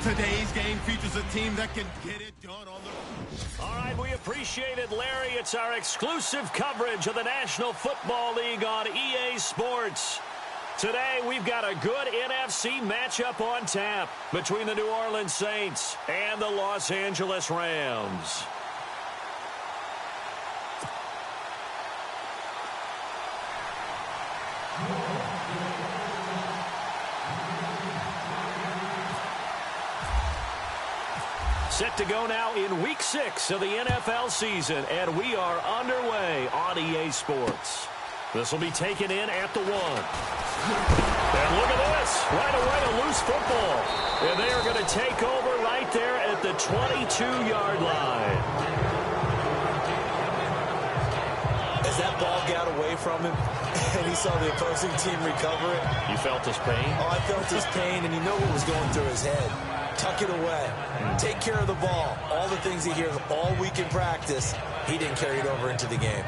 Today's game features a team that can get it done on the... All right, we appreciate it, Larry. It's our exclusive coverage of the National Football League on EA Sports. Today, we've got a good NFC matchup on tap between the New Orleans Saints and the Los Angeles Rams. Set to go now in Week 6 of the NFL season, and we are underway on EA Sports. This will be taken in at the 1. And look at this. Right away, a loose football. And they are going to take over right there at the 22-yard line. As that ball got away from him, and he saw the opposing team recover it. You felt his pain? Oh, I felt his pain, and you know what was going through his head. Tuck it away. Take care of the ball. All the things he hears all week in practice, he didn't carry it over into the game.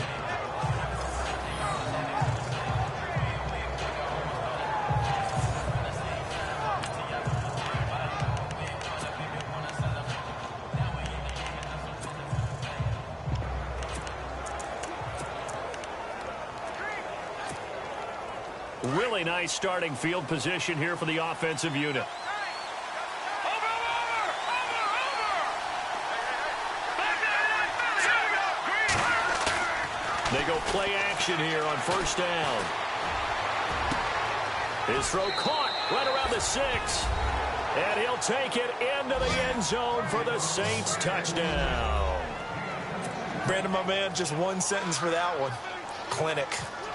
Really nice starting field position here for the offensive unit. They go play action here on first down. His throw caught right around the 6. And he'll take it into the end zone for the Saints touchdown. Brandon, my man, just one sentence for that one. Clinic.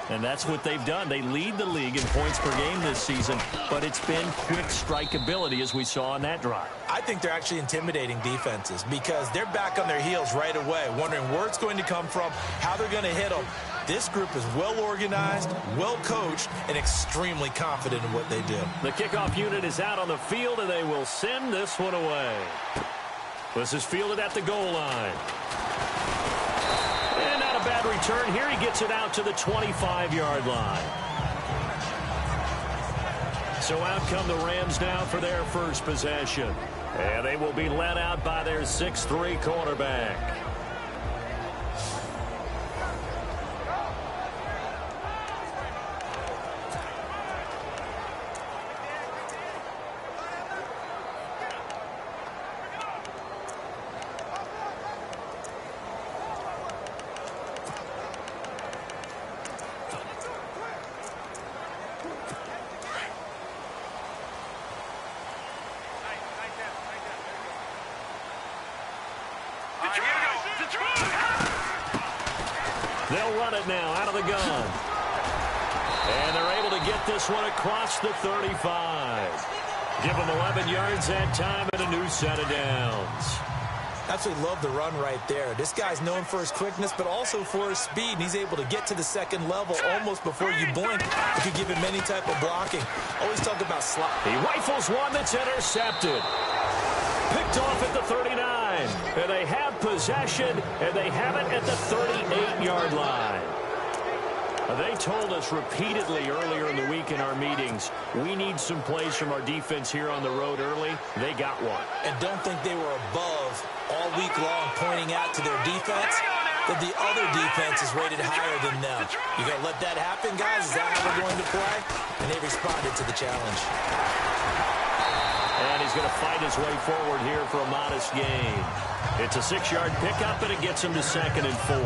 And that's what they've done. They lead the league in points per game this season, but it's been quick strike ability as we saw on that drive. I think they're actually intimidating defenses because they're back on their heels right away, wondering where it's going to come from, how they're going to hit them. This group is well organized, well coached, and extremely confident in what they do. The kickoff unit is out on the field, and they will send this one away. This is fielded at the goal line. And not a bad return here. He gets it out to the 25-yard line. So out come the Rams now for their first possession. And they will be led out by their 6'3" quarterback. They'll run it now out of the gun. And they're able to get this one across the 35. Give them 11 yards that time and a new set of downs. Absolutely love the run right there. This guy's known for his quickness, but also for his speed. And he's able to get to the second level almost before you blink. You could give him any type of blocking. Always talk about slot. He rifles one that's intercepted. Picked off at the 39. And they have possession, and they have it at the 38-yard line. They told us repeatedly earlier in the week in our meetings, we need some plays from our defense here on the road early. They got one. And don't think they were above all week long pointing out to their defense that the other defense is rated higher than them. You going to let that happen, guys? Is that how we're going to play? And they responded to the challenge. And he's going to fight his way forward here for a modest gain. It's a 6-yard pickup, and it gets him to 2nd and 4.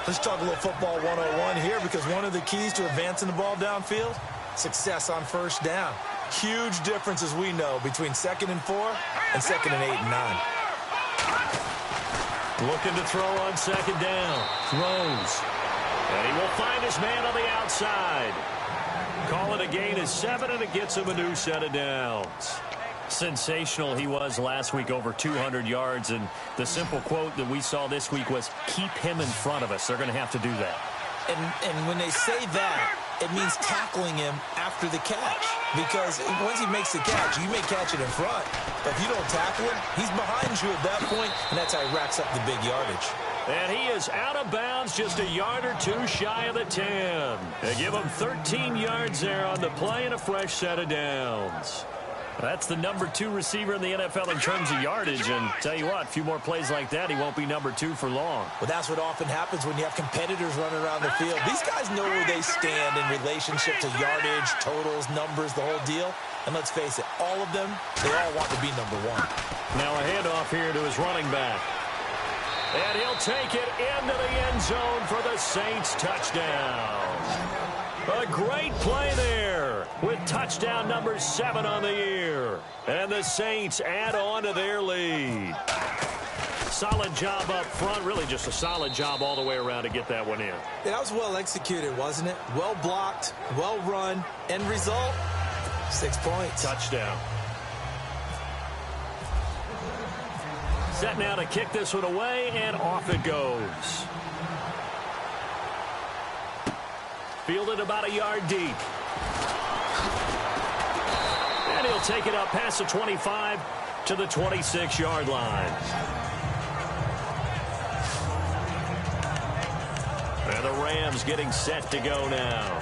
Let's talk a little football 101 here, because one of the keys to advancing the ball downfield, success on first down. Huge difference, as we know, between 2nd and 4 and 2nd and 8 and 9. Looking to throw on 2nd down. Throws. And he will find his man on the outside. Call it a gain of 7, and it gets him a new set of downs. Sensational he was last week, over 200 yards. And the simple quote that we saw this week was, keep him in front of us. They're going to have to do that. And when they say that, it means tackling him after the catch. Because once he makes the catch, you may catch it in front. But if you don't tackle him, he's behind you at that point, and that's how he racks up the big yardage. And he is out of bounds, just a yard or two shy of the 10. They give him 13 yards there on the play and a fresh set of downs. That's the number 2 receiver in the NFL in terms of yardage. And tell you what, a few more plays like that, he won't be number 2 for long. Well, that's what often happens when you have competitors running around the field. These guys know where they stand in relationship to yardage, totals, numbers, the whole deal. And let's face it, all of them, they all want to be number 1. Now a handoff here to his running back. And he'll take it into the end zone for the Saints touchdown. A great play there with touchdown number 7 on the year. And the Saints add on to their lead. Solid job up front. Really just a solid job all the way around to get that one in. Yeah, that was well executed, wasn't it? Well blocked, well run. End result, 6 points. Touchdown. Set now to kick this one away, and off it goes. Fielded about a yard deep. And he'll take it up past the 25 to the 26-yard line. And the Rams getting set to go now.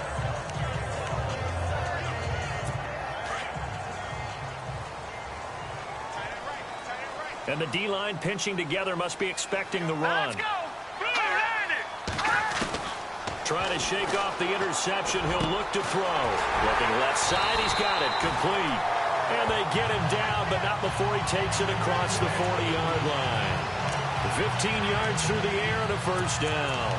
And the D-line pinching together, must be expecting the run. Let's go. Trying to shake off the interception. He'll look to throw. Looking left side. He's got it. Complete. And they get him down, but not before he takes it across the 40-yard line. 15 yards through the air and a first down.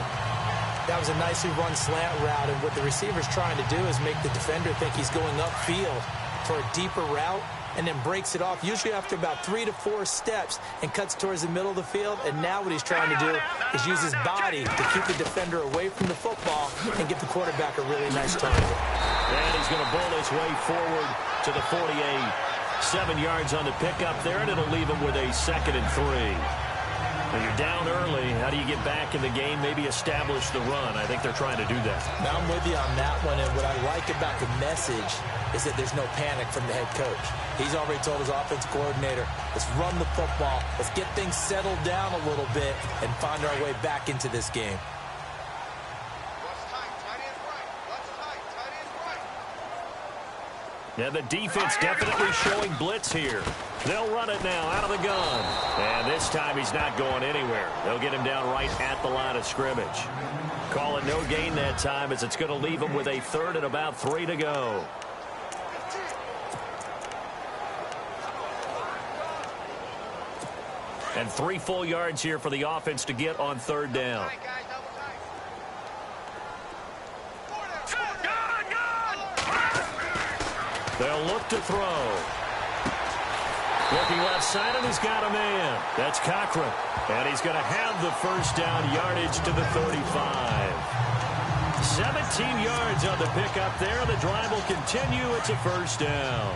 That was a nicely run slant route, and what the receiver's trying to do is make the defender think he's going upfield for a deeper route, and then breaks it off, usually after about 3 to 4 steps, and cuts towards the middle of the field. And now what he's trying to do is use his body to keep the defender away from the football and give the quarterback a really nice target. And he's going to bowl his way forward to the 48. 7 yards on the pickup there, and it'll leave him with a 2nd and 3. When you're down early, how do you get back in the game, maybe establish the run? I think they're trying to do that. Now I'm with you on that one, and what I like about the message is that there's no panic from the head coach. He's already told his offensive coordinator, let's run the football, let's get things settled down a little bit and find our way back into this game. Yeah, the defense definitely showing blitz here. They'll run it now out of the gun. And this time he's not going anywhere. They'll get him down right at the line of scrimmage. Call it no gain that time, as it's going to leave him with a 3rd and about 3 to go. And 3 full yards here for the offense to get on 3rd down. They'll look to throw. Looking left side, and he's got a man. That's Cochran. And he's going to have the first down, yardage to the 35. 17 yards on the pickup there. The drive will continue. It's a first down.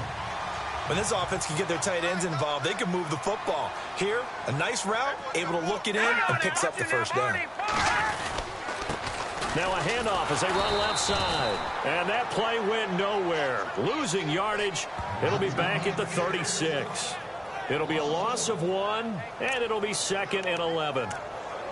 When this offense can get their tight ends involved, they can move the football. Here, a nice route, able to look it in, and picks up the first down. Now a handoff as they run left side. And that play went nowhere. Losing yardage. It'll be back at the 36. It'll be a loss of 1, and it'll be 2nd and 11.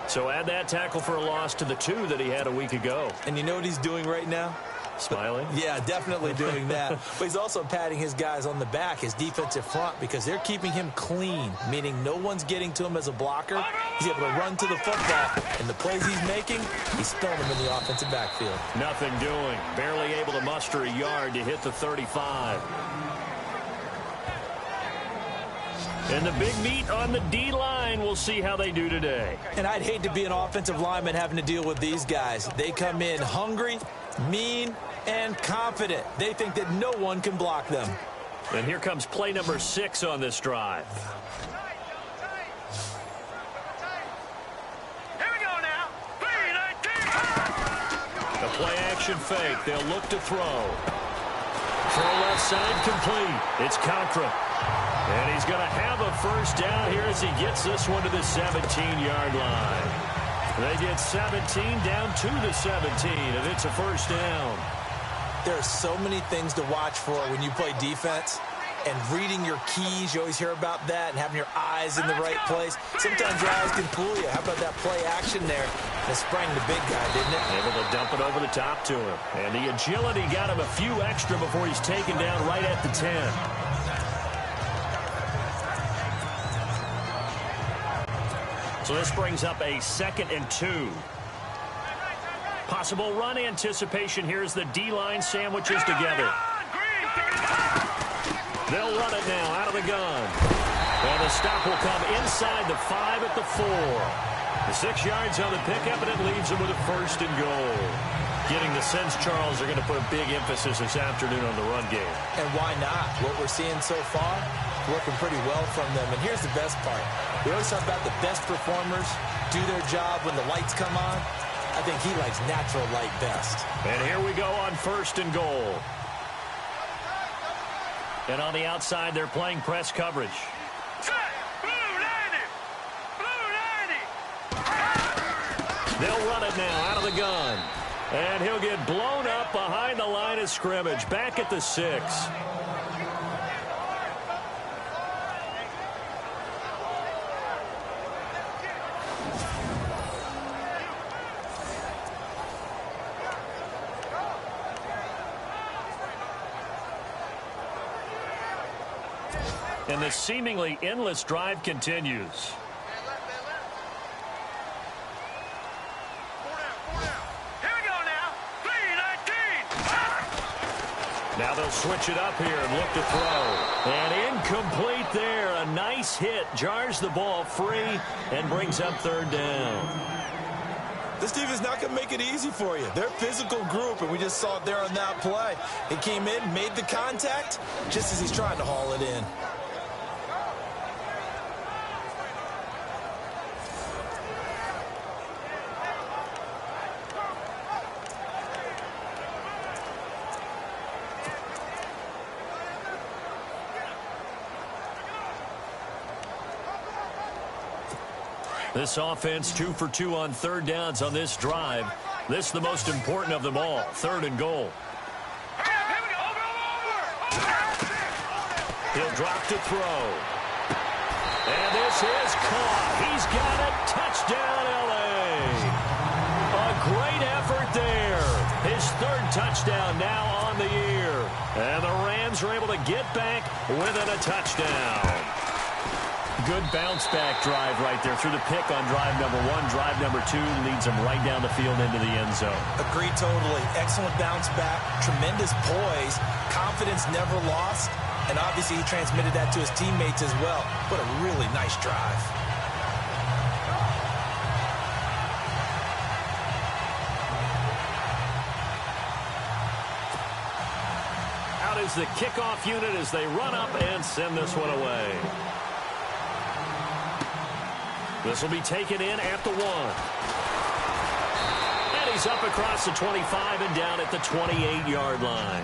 So add that tackle for a loss to the 2 that he had a week ago. And you know what he's doing right now? Smiling? Yeah, definitely doing that. But he's also patting his guys on the back, his defensive front, because they're keeping him clean, meaning no one's getting to him as a blocker. He's able to run to the football, and the plays he's making, he's throwing them in the offensive backfield. Nothing doing. Barely able to muster a yard to hit the 35. And the big meat on the D-line, we'll see how they do today. And I'd hate to be an offensive lineman having to deal with these guys. They come in hungry, mean, and confident. They think that no one can block them. And here comes play number 6 on this drive. Here we go now. The play-action fake. They'll look to throw. Throw left side complete. It's Cochran. And he's going to have a first down here as he gets this one to the 17-yard line. They get 17 down to the 17, and it's a first down. There are so many things to watch for when you play defense. And reading your keys, you always hear about that, and having your eyes in the right place. Sometimes your eyes can fool you. How about that play action there? It sprang the big guy, didn't it? Able to dump it over the top to him. And the agility got him a few extra before he's taken down right at the 10. So this brings up a 2nd and 2. Possible run anticipation here as the D-line sandwiches together. They'll run it now out of the gun. And the stop will come inside the 5 at the 4. The 6 yards on the pickup, and it leaves them with a 1st and goal. Getting the sense, Charles, they're going to put a big emphasis this afternoon on the run game. And why not? What we're seeing so far, working pretty well from them. And here's the best part. We always talk about the best performers do their job when the lights come on. I think he likes natural light best. And here we go on 1st and goal. And on the outside, they're playing press coverage. They'll run it now out of the gun. And he'll get blown up behind the line of scrimmage, back at the 6. And the seemingly endless drive continues. Now they'll switch it up here and look to throw. And incomplete there. A nice hit. Jars the ball free and brings up 3rd down. This team is not going to make it easy for you. They're a physical group, and we just saw it there on that play. He came in, made the contact, just as he's trying to haul it in. This offense 2 for 2 on 3rd downs on this drive. This is the most important of them all. 3rd and goal. He'll drop to throw. And this is caught. He's got it. Touchdown, L.A. A great effort there. His 3rd touchdown now on the year. And the Rams are able to get back within a touchdown. Good bounce-back drive right there through the pick on drive number 1. Drive number 2 leads them right down the field into the end zone. Agreed totally. Excellent bounce-back, tremendous poise, confidence never lost, and obviously he transmitted that to his teammates as well. What a really nice drive. Out is the kickoff unit as they run up and send this one away. This will be taken in at the 1. And he's up across the 25 and down at the 28-yard line.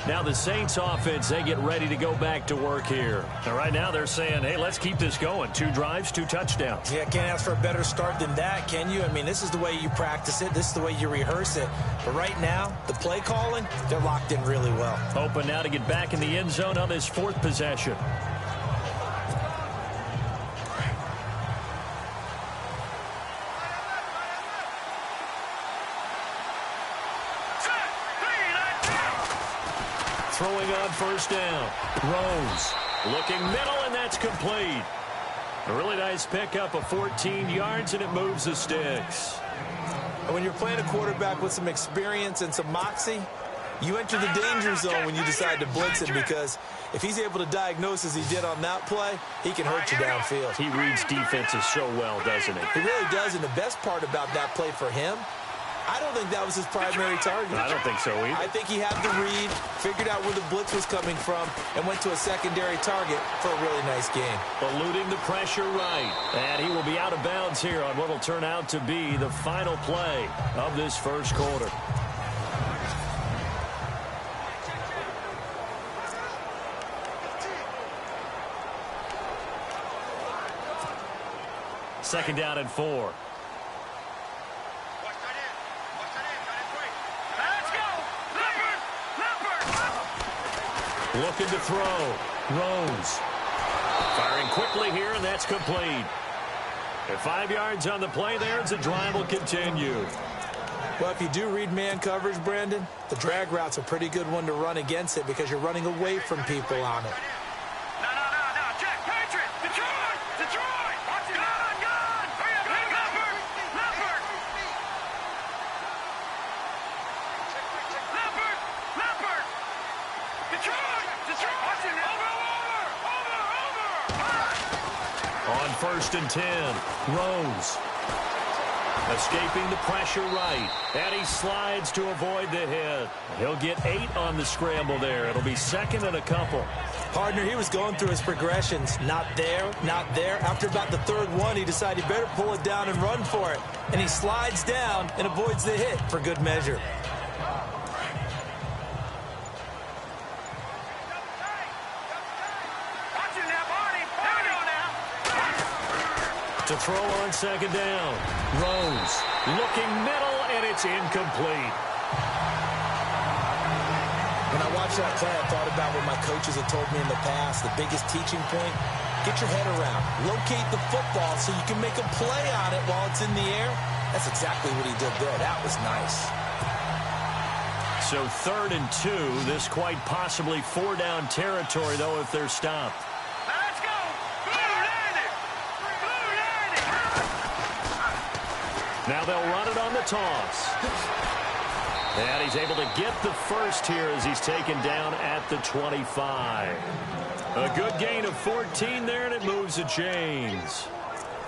Now the Saints offense, they get ready to go back to work here. And right now they're saying, hey, let's keep this going. 2 drives, 2 touchdowns. Yeah, can't ask for a better start than that, can you? I mean, this is the way you practice it. This is the way you rehearse it. But right now, the play calling, they're locked in really well. Open now to get back in the end zone on this 4th possession. Throwing on 1st down. Rose looking middle, and that's complete. A really nice pickup of 14 yards, and it moves the sticks. And when you're playing a quarterback with some experience and some moxie, you enter the danger zone when you decide to blitz him, because if he's able to diagnose as he did on that play, he can hurt you downfield. He reads defenses so well, doesn't he? He really does, and the best part about that play for him, I don't think that was his primary target. I don't think so either. I think he had the read, figured out where the blitz was coming from, and went to a secondary target for a really nice game. Eluding the pressure right. And he will be out of bounds here on what will turn out to be the final play of this 1st quarter. Second down and 4. Looking to throw. Rose. Firing quickly here, and that's complete. At 5 yards on the play there, as the drive will continue. Well, if you do read man coverage, Brandon, the drag route's a pretty good one to run against it because you're running away from people on it. On 1st and 10, Rose. Escaping the pressure right. And he slides to avoid the hit. He'll get 8 on the scramble there. It'll be 2nd and a couple. Partner, he was going through his progressions. Not there, not there. After about the 3rd one, he decided he better pull it down and run for it. And he slides down and avoids the hit for good measure. To throw on 2nd down. Rose looking middle, and it's incomplete. When I watched that play, I thought about what my coaches had told me in the past. The biggest teaching point, get your head around. Locate the football so you can make a play on it while it's in the air. That's exactly what he did there. That was nice. So 3rd and 2. This quite possibly 4-down territory, though, if they're stopped. Now they'll run it on the toss. And he's able to get the first here as he's taken down at the 25. A good gain of 14 there, and it moves the chains.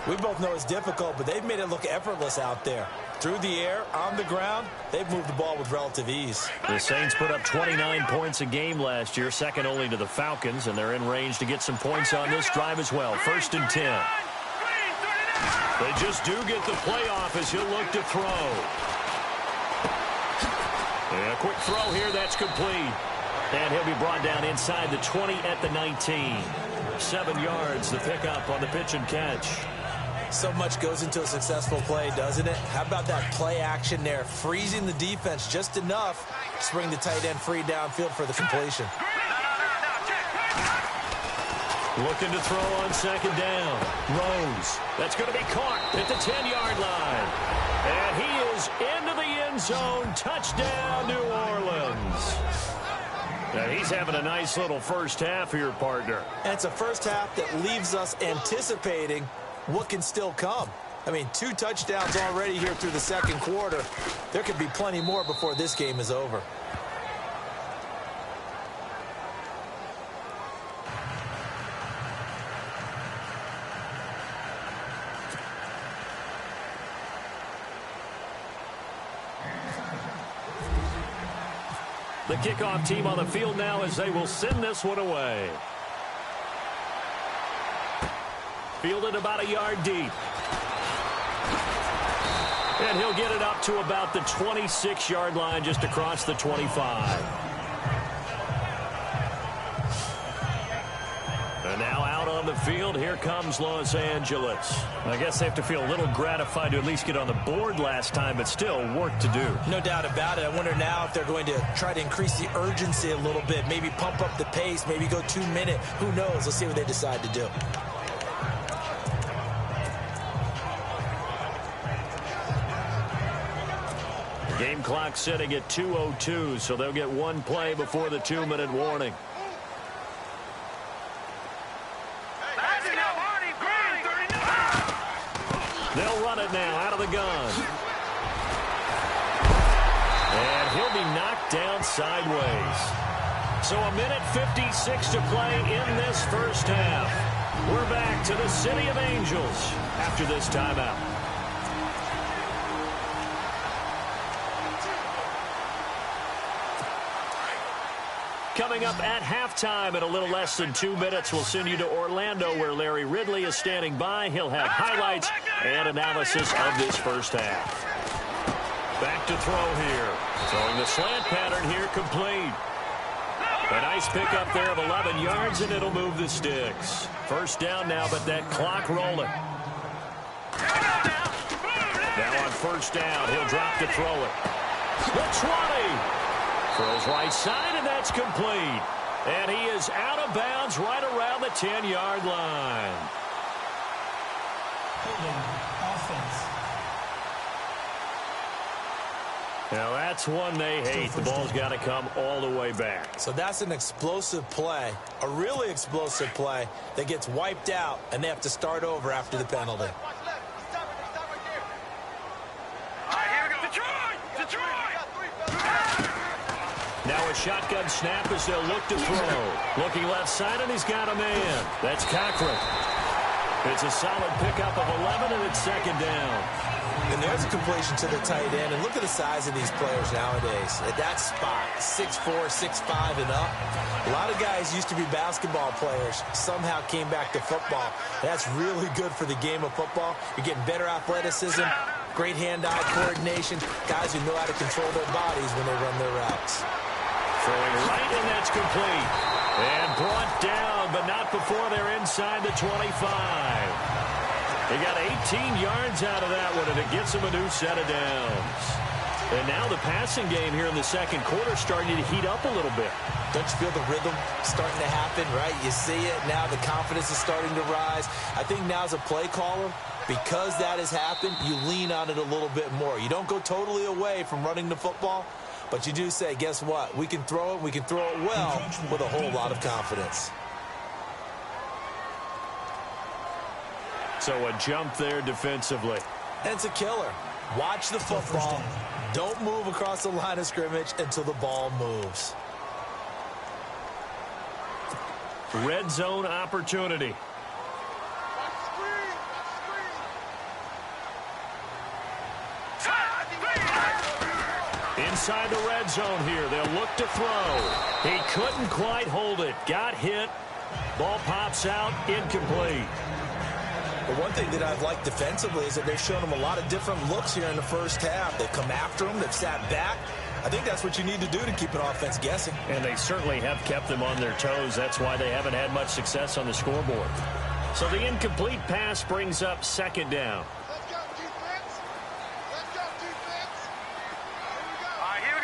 We both know it's difficult, but they've made it look effortless out there. Through the air, on the ground, they've moved the ball with relative ease. The Saints put up 29 points a game last year, second only to the Falcons, and they're in range to get some points on this drive as well. 1st and 10. They just do get the playoff as he'll look to throw. And a quick throw here, that's complete. And he'll be brought down inside the 20 at the 19. 7 yards, the pickup on the pitch and catch. So much goes into a successful play, doesn't it? How about that play action there? Freezing the defense just enough to bring the tight end free downfield for the completion. Looking to throw on 2nd down. Rose. That's going to be caught at the 10-yard line. And he is into the end zone. Touchdown, New Orleans. Now he's having a nice little first half here, partner. And it's a first half that leaves us anticipating what can still come. I mean, 2 touchdowns already here through the 2nd quarter. There could be plenty more before this game is over. The kickoff team on the field now as they will send this one away. Fielded about a yard deep. And he'll get it up to about the 26-yard line just across the 25. And now out on the field, here comes Los Angeles. I guess they have to feel a little gratified to at least get on the board last time, but still work to do. No doubt about it. I wonder now if they're going to try to increase the urgency a little bit, maybe pump up the pace, maybe go 2-minute. Who knows? Let's see what they decide to do. Game clock sitting at 2:02, so they'll get 1 play before the 2-minute warning. They'll run it now out of the gun. And he'll be knocked down sideways. So 1:56 to play in this first half. We're back to the City of Angels after this timeout. Coming up at halftime in a little less than 2 minutes, we'll send you to Orlando where Larry Ridley is standing by. He'll have highlights and analysis of this first half. Back to throw here. Throwing the slant pattern here complete. A nice pickup there of 11 yards, and it'll move the sticks. First down now, but that clock rolling. Now on first down, he'll drop to throw it. The 20. Throws right side, and that's complete. And he is out of bounds right around the 10-yard line. Offense. Now that's one they hate. The ball's got to come all the way back. So that's an explosive play, a really explosive play that gets wiped out, and they have to start over after the penalty. Now a shotgun snap as they'll look to throw. Looking left side, and he's got a man. That's Cochran. It's a solid pickup of 11, and it's second down. And there's a completion to the tight end. And look at the size of these players nowadays. At that spot, 6'4", 6'5", and up. A lot of guys used to be basketball players, somehow came back to football. That's really good for the game of football. You're getting better athleticism, great hand-eye coordination, guys who know how to control their bodies when they run their routes. Throwing right, and that's complete. And brought down, but not before they're inside the 25. He got 18 yards out of that one, and it gets him a new set of downs. And now the passing game here in the second quarter starting to heat up a little bit. Don't you feel the rhythm starting to happen, right? You see it now. The confidence is starting to rise. I think now as a play caller, because that has happened, you lean on it a little bit more. You don't go totally away from running the football, but you do say, guess what? We can throw it. We can throw it well with a whole lot of confidence. So a jump there defensively. And it's a killer. Watch the football. Don't move across the line of scrimmage until the ball moves. Red zone opportunity. Inside the red zone here. They'll look to throw. He couldn't quite hold it. Got hit. Ball pops out. Incomplete. But one thing that I've liked defensively is that they've shown him a lot of different looks here in the first half. They've come after him. They've sat back. I think that's what you need to do to keep an offense guessing. And they certainly have kept them on their toes. That's why they haven't had much success on the scoreboard. So the incomplete pass brings up second down. Let's go, defense. Let's go, defense. Here we go. All right, here we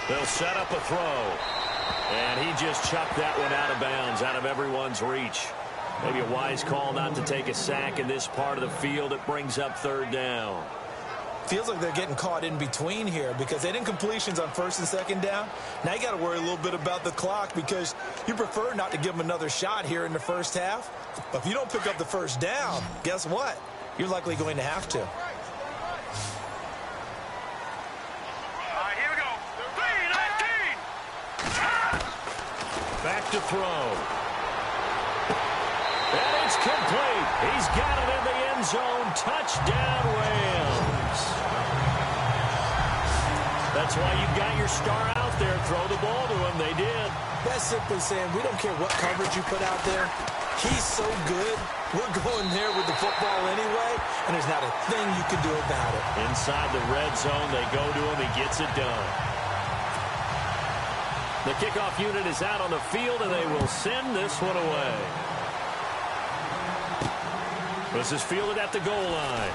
go. They'll set up a throw. And he just chucked that one out of bounds, out of everyone's reach. Maybe a wise call not to take a sack in this part of the field. It brings up third down. Feels like they're getting caught in between here because they didn't incompletions on first and second down. Now you got to worry a little bit about the clock because you prefer not to give them another shot here in the first half. But if you don't pick up the first down, guess what? You're likely going to have to. All right, here we go. 3-19. Back to throw. And it's complete. He's got it in the end zone. Touchdown, Rams. That's why you've got your star out there. Throw the ball to him. They did. That's simply saying we don't care what coverage you put out there. He's so good. We're going there with the football anyway, and there's not a thing you can do about it. Inside the red zone, they go to him. He gets it done. The kickoff unit is out on the field, and they will send this one away. This is fielded at the goal line.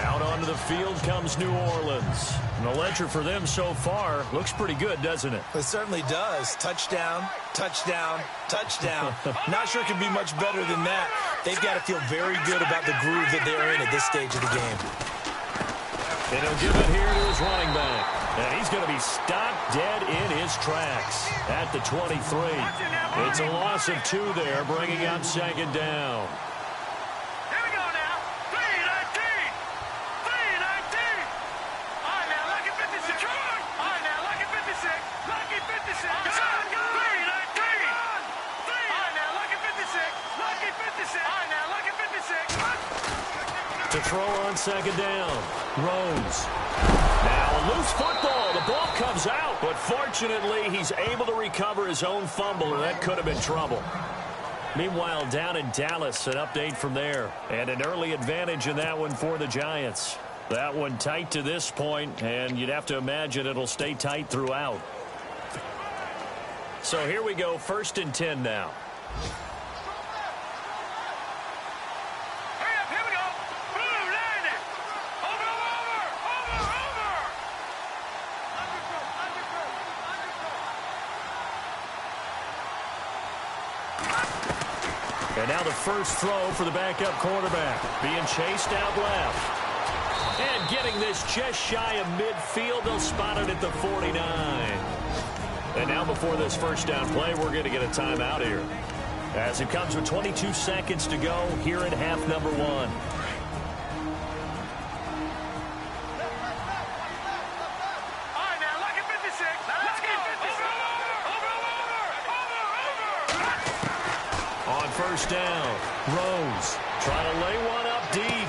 Out onto the field comes New Orleans. And the ledger for them so far looks pretty good, doesn't it? It certainly does. Touchdown, touchdown, touchdown. Not sure it can be much better than that. They've got to feel very good about the groove that they're in at this stage of the game. And he'll give it here to his running back. And he's going to be stopped dead in his tracks at the 23. It's a loss of 2 there, bringing up second down. Here we go now. 3-19. 3-19. All right, now, lucky 56. All right, now, lucky 56. Lucky 56. 3-19. All right, now, lucky 56. Lucky 56. All right, now, lucky 56. To throw on second down. Rose. Now a loose football. The ball comes out, but fortunately he's able to recover his own fumble, and that could have been trouble. Meanwhile, down in Dallas, an update from there. And an early advantage in that one for the Giants. That one tight to this point, and you'd have to imagine it'll stay tight throughout. So here we go, 1st and 10 now. And now the first throw for the backup quarterback. Being chased out left. And getting this just shy of midfield. They'll spot it at the 49. And now before this first down play, we're going to get a timeout here. As it comes with 22 seconds to go here in half number 1. All right, now, lucky 56. Let's go. Over. On first down, Rose trying to lay one up deep.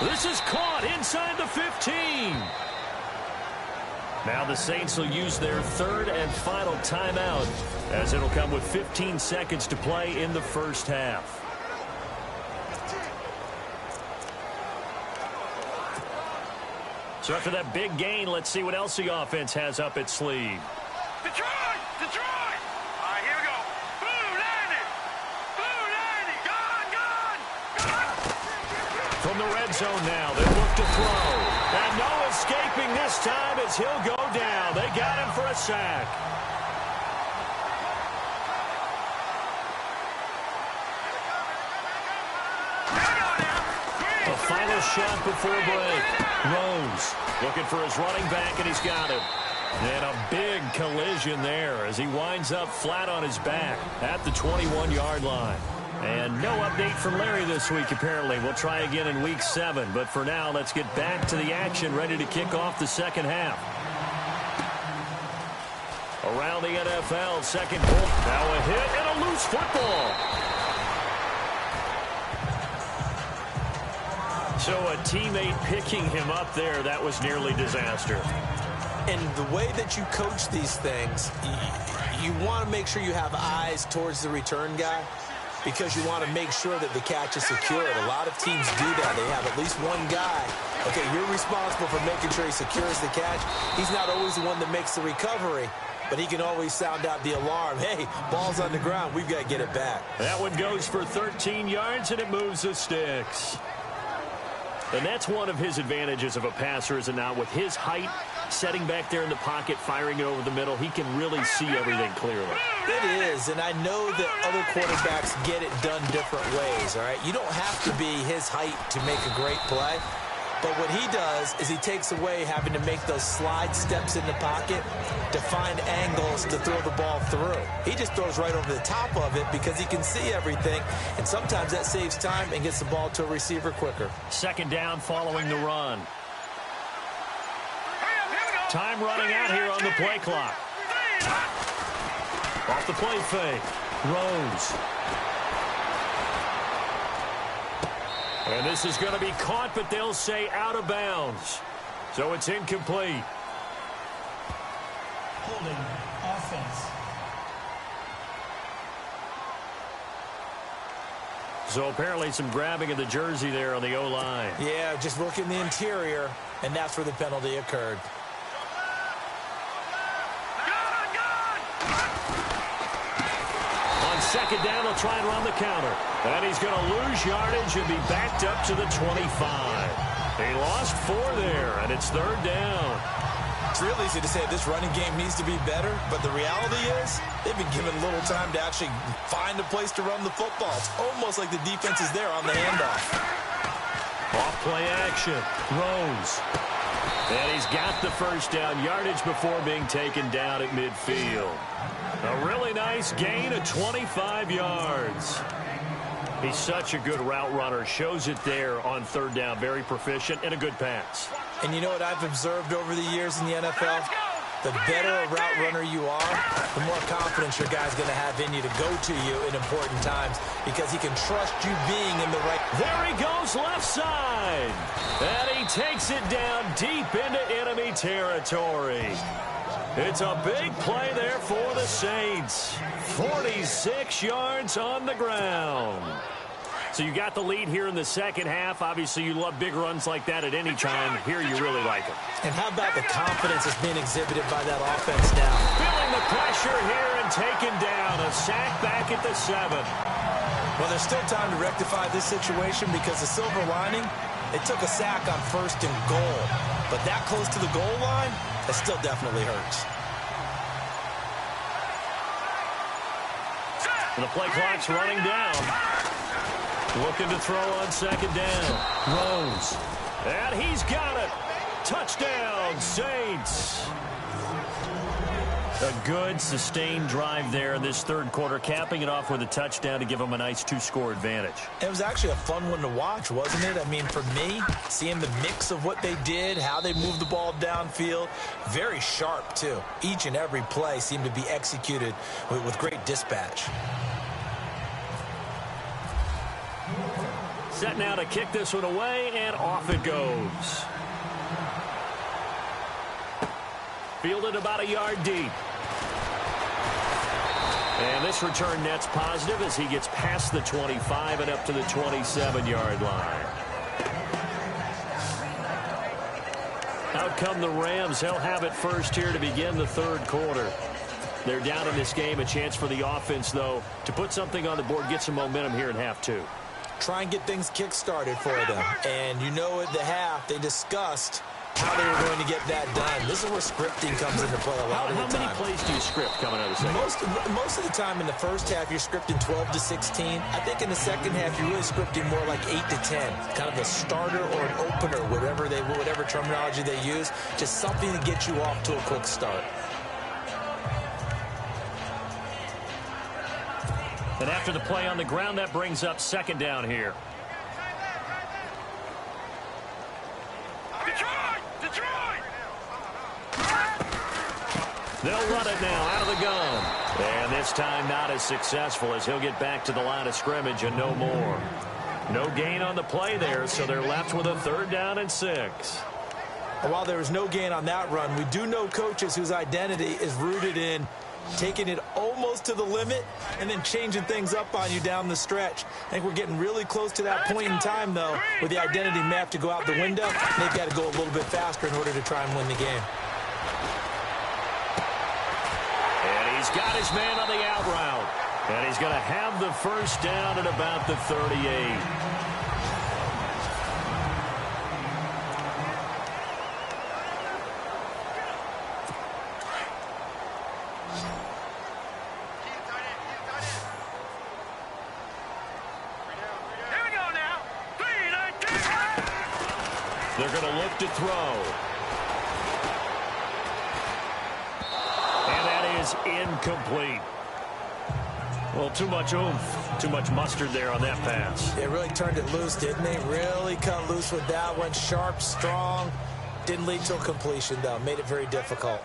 This is caught inside the 15. Now the Saints will use their third and final timeout as it'll come with 15 seconds to play in the first half. So after that big gain, let's see what else the offense has up its sleeve. Detroit! Detroit! All right, here we go. Blue 90! Blue 90! Gone! From the red zone now, they look to throw. And no escaping this time as he'll go down. They got him for a sack. A final shot before break. Rose looking for his running back, and he's got him. And a big collision there as he winds up flat on his back at the 21-yard line. And no update from Larry this week, apparently. We'll try again in Week 7. But for now, let's get back to the action, ready to kick off the second half. Around the NFL, second pull. Now a hit and a loose football. So a teammate picking him up there, that was nearly disaster. And the way that you coach these things, you want to make sure you have eyes towards the return guy, because you want to make sure that the catch is secured. A lot of teams do that. They have at least one guy. Okay, you're responsible for making sure he secures the catch. He's not always the one that makes the recovery, but he can always sound out the alarm. Hey, ball's on the ground. We've got to get it back. That one goes for 13 yards, and it moves the sticks. And that's one of his advantages of a passer, is it not? With his height, setting back there in the pocket, firing it over the middle, he can really see everything clearly. It is, and I know that other quarterbacks get it done different ways, all right? You don't have to be his height to make a great play. But what he does is he takes away having to make those slide steps in the pocket to find angles to throw the ball through. He just throws right over the top of it because he can see everything, and sometimes that saves time and gets the ball to a receiver quicker. Second down following the run. Time running out here on the play clock. Off the play fake. Rose. And this is going to be caught, but they'll say out of bounds. So it's incomplete. Holding offense. So apparently some grabbing of the jersey there on the O-line. Yeah, just look in the interior, and that's where the penalty occurred. On second down, they'll try and run the counter. And he's going to lose yardage and be backed up to the 25. He lost 4 there, and it's third down. It's real easy to say this running game needs to be better, but the reality is they've been given little time to actually find a place to run the football. It's almost like the defense is there on the handoff. Off play action. Rose. And he's got the first down yardage before being taken down at midfield. A really nice gain of 25 yards. He's such a good route runner. Shows it there on third down. Very proficient and a good pass. And you know what I've observed over the years in the NFL? The better a route runner you are, the more confidence your guy's going to have in you to go to you in important times because he can trust you being in the right. There he goes left side. And he takes it down deep into enemy territory. It's a big play there for the Saints. 46 yards on the ground. So you got the lead here in the second half. Obviously, you love big runs like that at any time. Here you really like them. And how about the confidence that's being exhibited by that offense now? Feeling the pressure here and taken down. A sack back at the 7. Well, there's still time to rectify this situation because the silver lining, it took a sack on first and goal. But that close to the goal line, it still definitely hurts. And the play clock's running down. Looking to throw on second down. Rose. And he's got it. Touchdown, Saints. A good, sustained drive there in this third quarter, capping it off with a touchdown to give them a nice 2-score advantage. It was actually a fun one to watch, wasn't it? I mean, for me, seeing the mix of what they did, how they moved the ball downfield, very sharp, too. Each and every play seemed to be executed with great dispatch. Set now to kick this one away, and off it goes. Fielded about a yard deep. And this return net's positive as he gets past the 25 and up to the 27-yard line. Out come the Rams. They'll have it first here to begin the third quarter. They're down in this game. A chance for the offense, though, to put something on the board, get some momentum here in half two. Try and get things kick-started for them. And you know at the half, they discussed how they were going to get that done. This is where scripting comes into play a lot of the time. How many plays do you script coming out of the second? Most of the time in the first half, you're scripting 12 to 16. I think in the second half, you're really scripting more like 8 to 10. Kind of a starter or an opener, whatever terminology they use. Just something to get you off to a quick start. And after the play on the ground, that brings up second down here. They'll run it now out of the gun. And this time not as successful as he'll get back to the line of scrimmage and no more. No gain on the play there, so they're left with a 3rd down and 6. While there was no gain on that run, we do know coaches whose identity is rooted in taking it almost to the limit and then changing things up on you down the stretch. I think we're getting really close to that point in time, though, where the identity may have to go out the window. They've got to go a little bit faster in order to try and win the game. And he's got his man on the out route. And he's going to have the first down at about the 38. They're going to look to throw. And that is incomplete. Well, too much oomph, too much mustard there on that pass. They really turned it loose, didn't they? Really cut loose with that one. Sharp, strong. Didn't lead to a completion, though. Made it very difficult.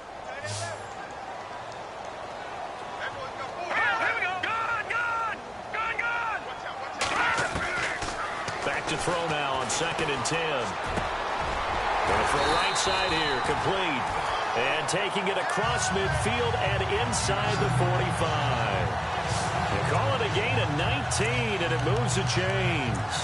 Back to throw now on 2nd and 10. Going for a right side here, complete. And taking it across midfield and inside the 45. They call it a gain of 19, and it moves the chains.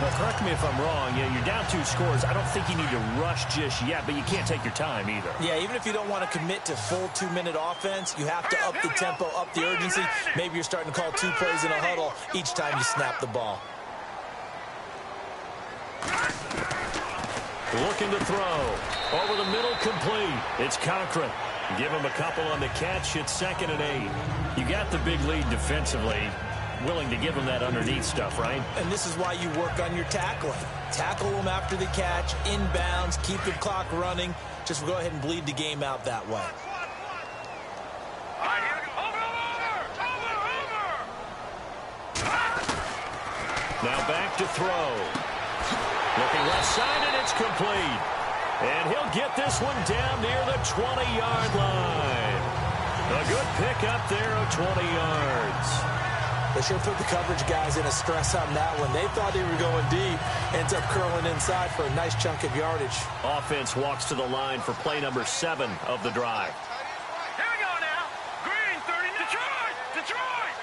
Now, correct me if I'm wrong. Yeah, you're down 2 scores. I don't think you need to rush just yet, but you can't take your time either. Yeah, even if you don't want to commit to full 2-minute offense, you have to up the tempo, up the urgency. Maybe you're starting to call 2 plays in a huddle each time you snap the ball. Looking to throw. Over the middle, complete. It's Cochran. Give him a couple on the catch. It's 2nd and 8. You got the big lead defensively. Willing to give him that underneath stuff, right? And this is why you work on your tackling. Tackle them after the catch, inbounds, keep the clock running. Just go ahead and bleed the game out that way. Now back to throw. Looking left side, and it's complete. And he'll get this one down near the 20-yard line. A good pickup there of 20 yards. They should have put the coverage guys in a stress on that one. They thought they were going deep. Ends up curling inside for a nice chunk of yardage. Offense walks to the line for play number 7 of the drive. Here we go now. Green 30. Detroit!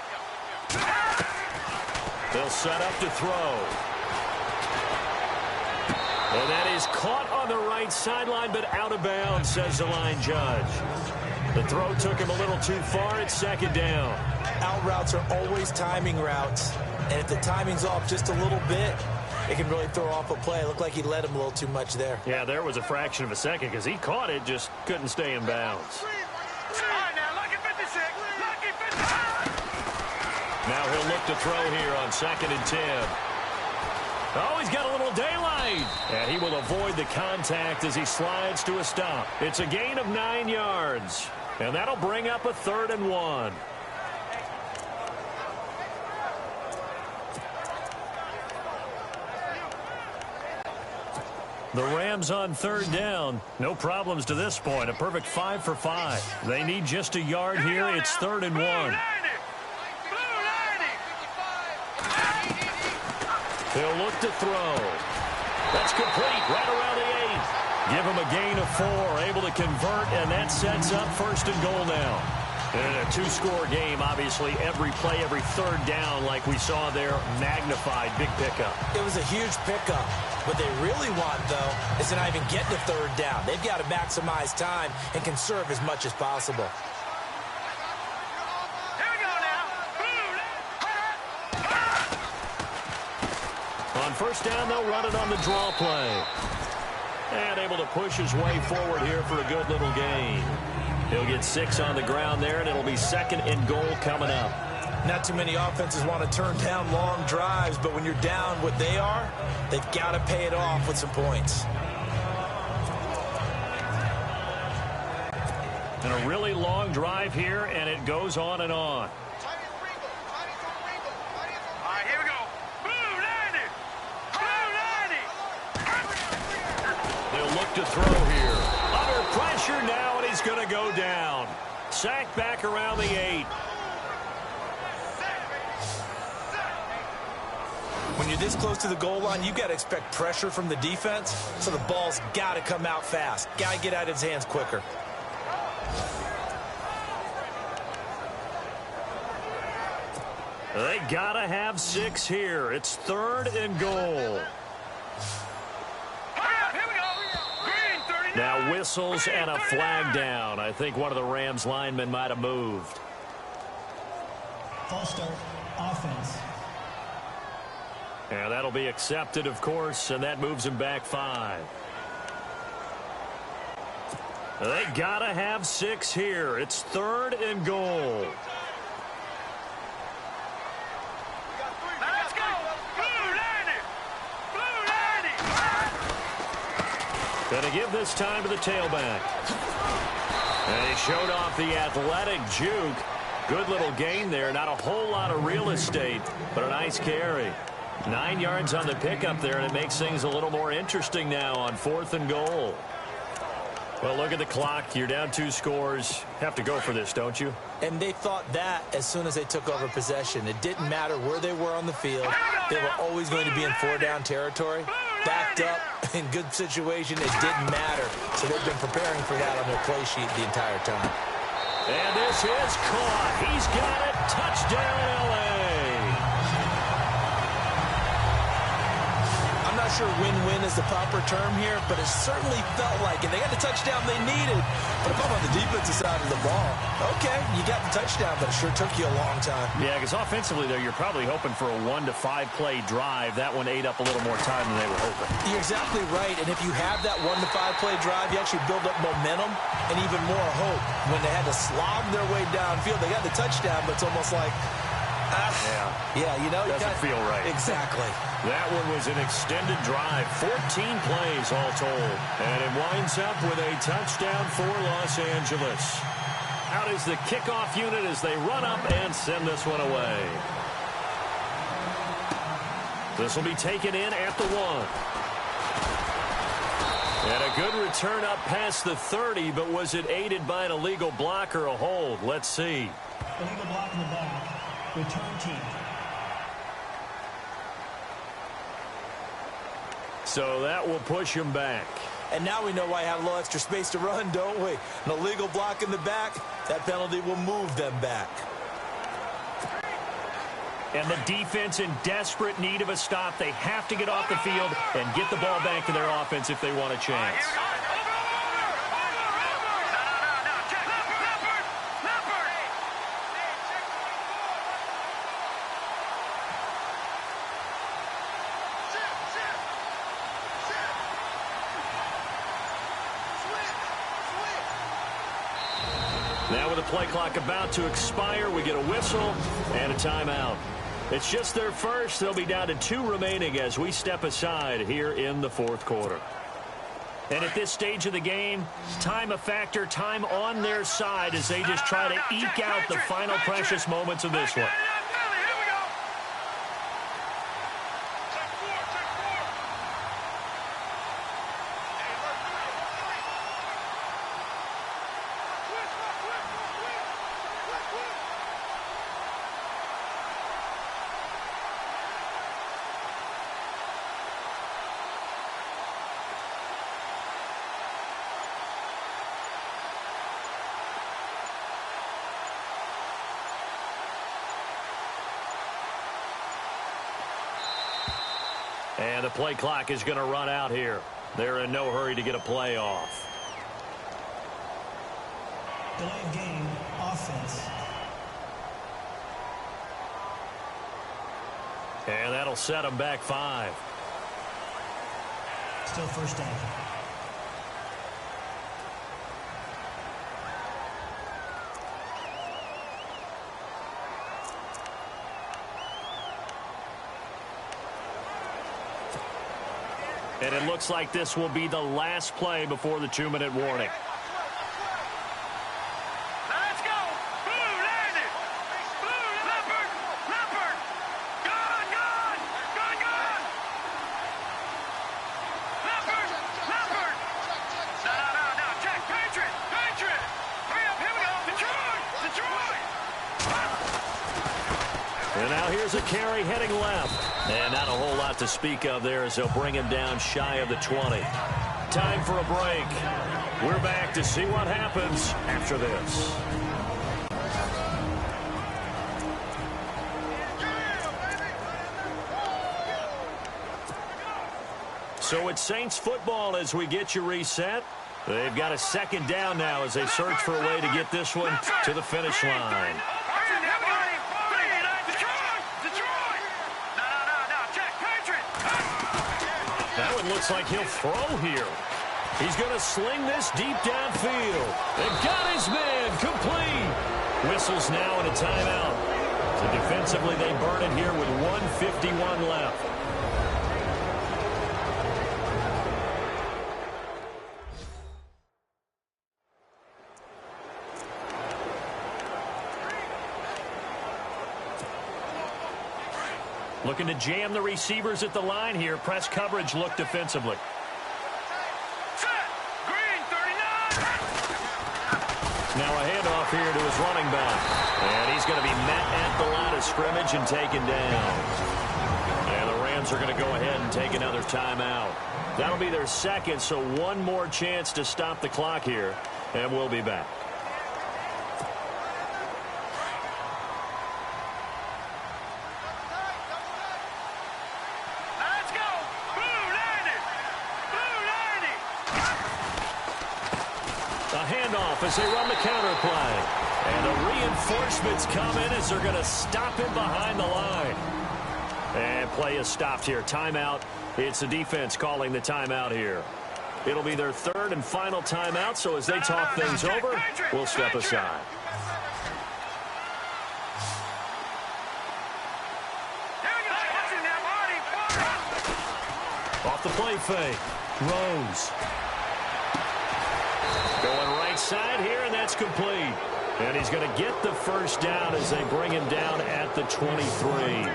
They'll set up to throw. And that is caught on the right sideline, but out of bounds, says the line judge. The throw took him a little too far. It's 2nd down. Out routes are always timing routes. And if the timing's off just a little bit, it can really throw off a play. It looked like he let him a little too much there. Yeah, there was a fraction of a second because he caught it, just couldn't stay in bounds. Now he'll look to throw here on 2nd and 10. Oh, he's got a little daylight. And he will avoid the contact as he slides to a stop. It's a gain of 9 yards. And that'll bring up a 3rd and 1. The Rams on 3rd down. No problems to this point. A perfect 5 for 5. They need just a yard here. It's 3rd and 1. He'll look to throw. That's complete right around the 8. Give him a gain of 4. Able to convert, and that sets up 1st and goal now. And a 2-score game, obviously, every play, every 3rd down, like we saw there, magnified, big pickup. It was a huge pickup. What they really want, though, is to not even get to 3rd down. They've got to maximize time and conserve as much as possible. Here we go now. On 1st down, they'll run it on the draw play. And able to push his way forward here for a good little gain. He'll get 6 on the ground there, and it'll be 2nd and goal coming up. Not too many offenses want to turn down long drives, but when you're down what they are, they've got to pay it off with some points. And a really long drive here, and it goes on and on. All right, here we go. Blue 90. They'll look to throw here. Under pressure now, and he's going to go down. Sacked back around the 8. When you're this close to the goal line, you've got to expect pressure from the defense, so the ball's got to come out fast. Got to get out of his hands quicker. They got to have 6 here. It's 3rd and goal. Now whistles and a flag down. I think one of the Rams linemen might have moved. False start, offense. And that'll be accepted, of course, and that moves him back 5. They got to have 6 here. It's 3rd and goal. Let's go. Blue 90. Going to give this time to the tailback. And he showed off the athletic juke. Good little gain there. Not a whole lot of real estate, but a nice carry. 9 yards on the pickup there, and it makes things a little more interesting now on 4th and goal. Well, look at the clock. You're down 2 scores. Have to go for this, don't you? And they thought that as soon as they took over possession. It didn't matter where they were on the field. They were always going to be in 4-down territory. Backed up, in good situation, it didn't matter. So they've been preparing for that on their play sheet the entire time. And this is caught. He's got it. Touchdown, L.A. I'm not sure win-win is the proper term here, but it certainly felt like it. They got the touchdown they needed. But if I'm on the defensive side of the ball, okay, you got the touchdown, but it sure took you a long time. Yeah, because offensively, though, you're probably hoping for a 1 to 5 play drive. That one ate up a little more time than they were hoping. You're exactly right, and if you have that 1 to 5 play drive, you actually build up momentum and even more hope. When they had to slog their way downfield, they got the touchdown, but it's almost like, yeah, you know, doesn't feel right. Exactly. That one was an extended drive, 14 plays all told. And it winds up with a touchdown for Los Angeles. Out is the kickoff unit as they run up and send this one away. This will be taken in at the 1. And a good return up past the 30, but was it aided by an illegal block or a hold? Let's see. Illegal block in the back. Return team. So that will push him back. And now we know why I had a little extra space to run, don't we? An illegal block in the back, that penalty will move them back. And the defense in desperate need of a stop. They have to get off the field and get the ball back to their offense if they want a chance. Now with the play clock about to expire, we get a whistle and a timeout. It's just their first. They'll be down to 2 remaining as we step aside here in the 4th quarter. And at this stage of the game, time a factor, time on their side as they just try to eke out the final precious moments of this one. And the play clock is going to run out here. They're in no hurry to get a play off. Delay of game, offense. And that'll set them back 5. Still first down. And it looks like this will be the last play before the 2-minute warning. Let's go! Blue landed! Blue leopard! Leopard! Gone! Gone! Gone! Gone! Leopard! Leopard! No! Check! Patriot! Patriot! Hurry up! Here we go! Detroit! Detroit! And now here's a carry heading left. And not a whole lot to speak of there as they'll bring him down shy of the 20. Time for a break. We're back to see what happens after this. So it's Saints football as we get you reset. They've got a second down now as they search for a way to get this one to the finish line. That one looks like he'll throw here. He's going to sling this deep downfield. They've got his man complete. Whistles now and a timeout. So defensively, they burn it here with 1:51 left. Looking to jam the receivers at the line here. Press coverage look defensively. Set! Green 39! Now a handoff here to his running back. And he's going to be met at the line of scrimmage and taken down. And the Rams are going to go ahead and take another timeout. That'll be their second, so one more chance to stop the clock here. And we'll be back. As they run the counter play. And the reinforcements come in as they're going to stop him behind the line. And play is stopped here. Timeout. It's the defense calling the timeout here. It'll be their third and final timeout, so as they talk things over, we'll step aside. Off the play fake. Rose. Going right side here, and that's complete. And he's going to get the first down as they bring him down at the 23.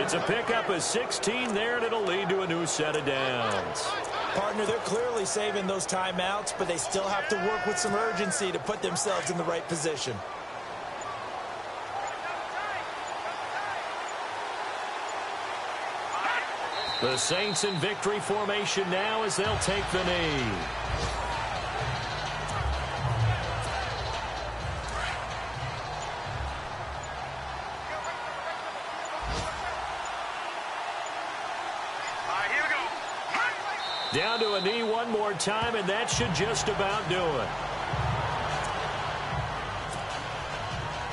It's a pickup of 16 there, and it'll lead to a new set of downs. Partner, they're clearly saving those timeouts, but they still have to work with some urgency to put themselves in the right position. The Saints in victory formation now as they'll take the knee. Down to a knee one more time, and that should just about do it.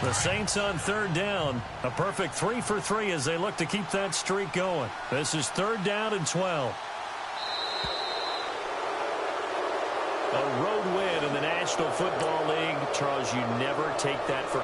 The Saints on third down. A perfect 3 for 3 as they look to keep that streak going. This is 3rd down and 12. A road win in the National Football League. Charles, you never take that for